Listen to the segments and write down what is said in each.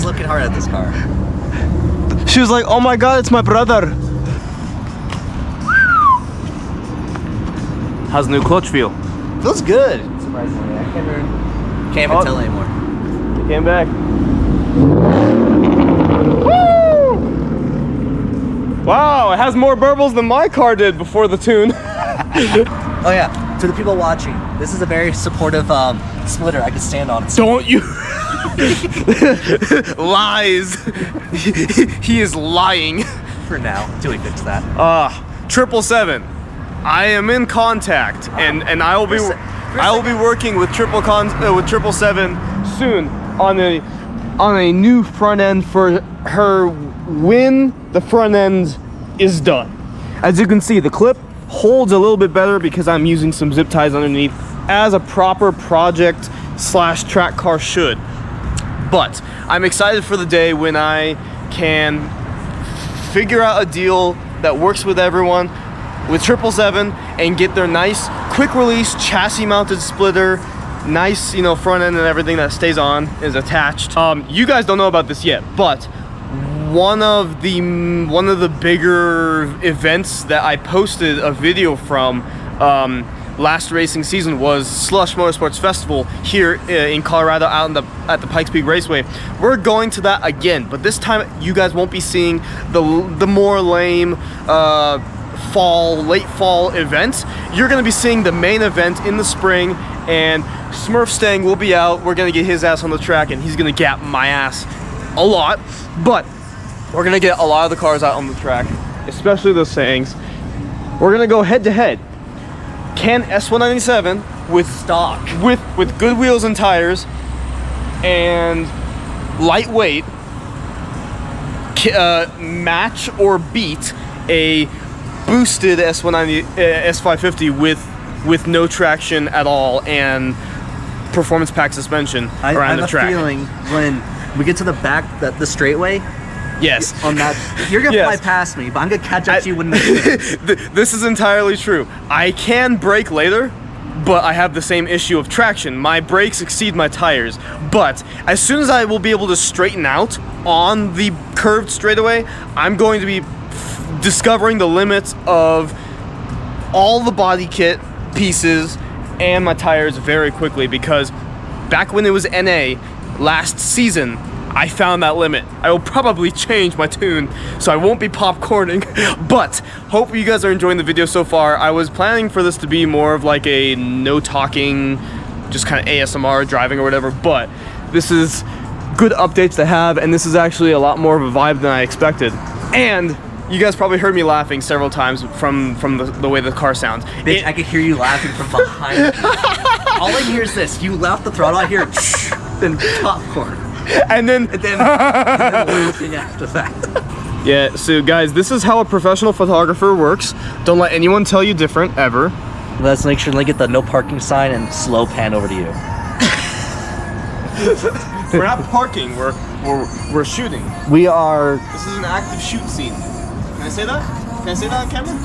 was looking hard at this car. She was like, oh my god, it's my brother. How's the new clutch feel? Feels good. Surprisingly, I can't even tell anymore. It came back. Woo! Wow, it has more burbles than my car did before the tune. Oh yeah, to the people watching, this is a very supportive splitter I could stand on. Don't you? Lies. He is lying. For now, until we fix that. 777. I am in contact, and I will be working with 777 soon on a new front end for her when the front end is done. As you can see, the clip holds a little bit better because I'm using some zip ties underneath, as a proper project / track car should. But I'm excited for the day when I can figure out a deal that works with everyone with 777 and get their nice quick release chassis mounted splitter, nice, you know, front end and everything that stays on is attached. You guys don't know about this yet, but one of the bigger events that I posted a video from last racing season was Slush Motorsports Festival here in Colorado, out at the Pikes Peak Raceway. We're going to that again, but this time you guys won't be seeing the more lame late fall event. You're gonna be seeing the main event in the spring, and Smurf Stang will be out. We're gonna get his ass on the track, and he's gonna gap my ass a lot, but we're gonna get a lot of the cars out on the track, especially the Stangs. We're gonna go head to head. Can S197 with stock, with good wheels and tires and lightweight match or beat a boosted S550 with no traction at all and performance pack suspension around the track? I have a feeling when we get to the back, the straightway. Yes. On that, you're gonna fly past me, but I'm gonna catch up to you when this is entirely true. I can brake later, but I have the same issue of traction. My brakes exceed my tires, but as soon as I will be able to straighten out on the curved straightaway, I'm going to be discovering the limits of all the body kit pieces and my tires very quickly, because back when it was NA last season, I found that limit. I will probably change my tune so I won't be popcorning, but hope you guys are enjoying the video so far. I was planning for this to be more of like a no talking, just kind of ASMR driving or whatever, but this is good updates to have, and this is actually a lot more of a vibe than I expected. And you guys probably heard me laughing several times from the way the car sounds. Bitch, I could hear you laughing from behind me. All I hear is this. You left the throttle, I hear then popcorn. And then laughing after that. Yeah, so guys, this is how a professional photographer works. Don't let anyone tell you different, ever. Let's make sure to get the no parking sign and slow pan over to you. We're not parking, we're shooting. We are... This is an active shoot scene. Can I say that? Can I say that on camera?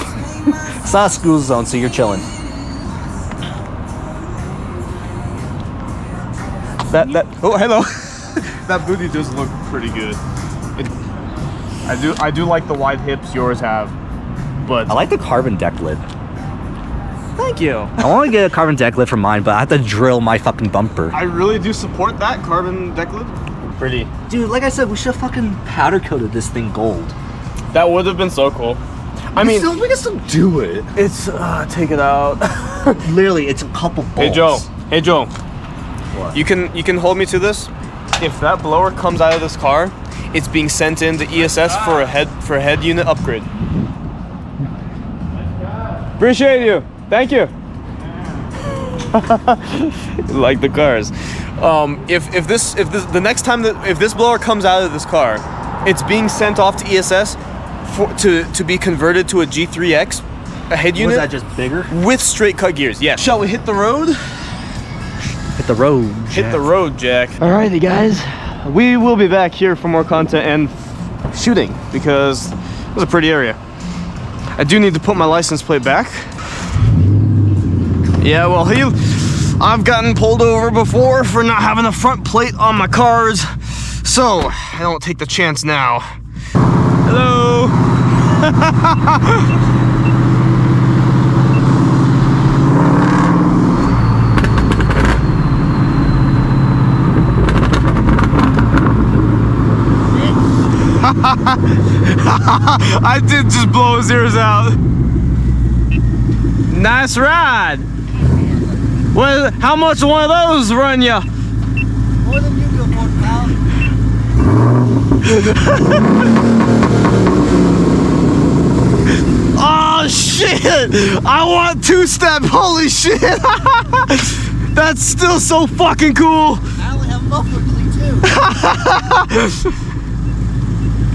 It's not a school zone, so you're chilling. Oh, hello. That booty does look pretty good. I do like the wide hips yours have, but I like the carbon deck lid. Thank you. I want to get a carbon deck lid for mine, but I have to drill my fucking bumper. I really do support that carbon deck lid. Pretty. Dude, like I said, we should have fucking powder coated this thing gold. That would have been so cool. We can still do it. It's take it out. Literally, it's a couple bolts. Hey Joe. What? You can hold me to this. If that blower comes out of this car, it's being sent into ESS for a head unit upgrade. Appreciate you. Thank you. Like the cars. If this blower comes out of this car, it's being sent off to ESS to be converted to a G3X, a head unit. Was that just bigger? With straight cut gears, yes. Shall we hit the road? Hit the road, Jack. Hit the road, Jack. Alrighty, guys. We will be back here for more content and shooting, because it was a pretty area. I do need to put my license plate back. Yeah, well, I've gotten pulled over before for not having a front plate on my cars, So, I don't take the chance now. Hello! I did just blow his ears out. Nice ride. Well, how much one of those run ya? More than you do, pal. Oh shit! I want two-step. Holy shit! That's still so fucking cool. I only have muffler clean too.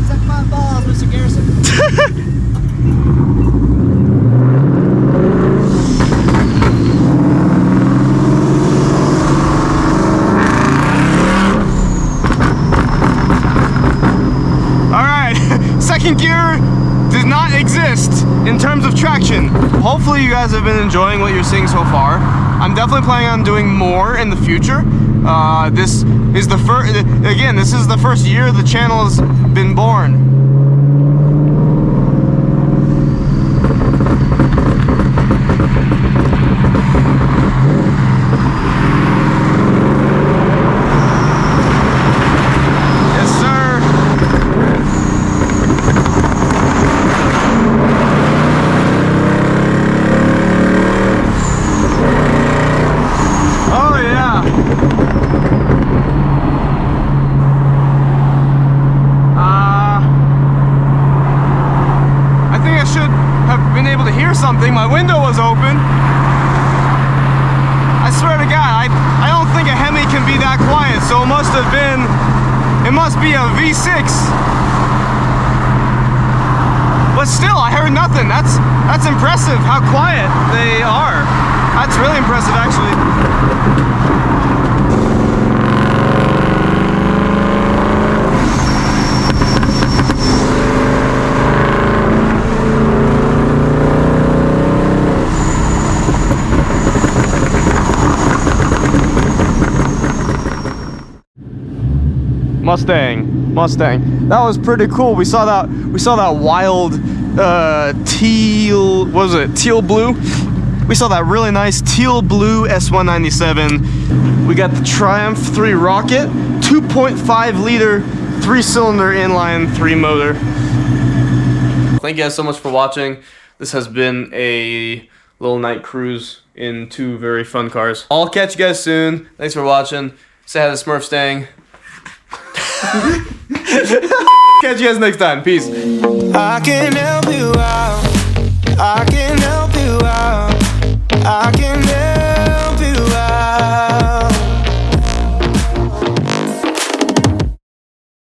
Suck my balls, Mr. Garrison. Second gear does not exist in terms of traction. Hopefully you guys have been enjoying what you're seeing so far. I'm definitely planning on doing more in the future. This is the first, again, this is the first year the channel has been born. Something, my window was open. I swear to God, I don't think a Hemi can be that quiet, so it must be a V6. But still, I heard nothing. That's impressive how quiet they are. That's really impressive, actually. Mustang. That was pretty cool. We saw that wild teal, what was it? Teal blue. We saw that really nice teal blue S197. We got the Triumph 3 Rocket, 2.5 liter, 3-cylinder inline 3 motor. Thank you guys so much for watching. This has been a little night cruise in 2 very fun cars. I'll catch you guys soon. Thanks for watching. Say hi to Smurf Stang. Catch you guys next time. Peace. I can help you out. I can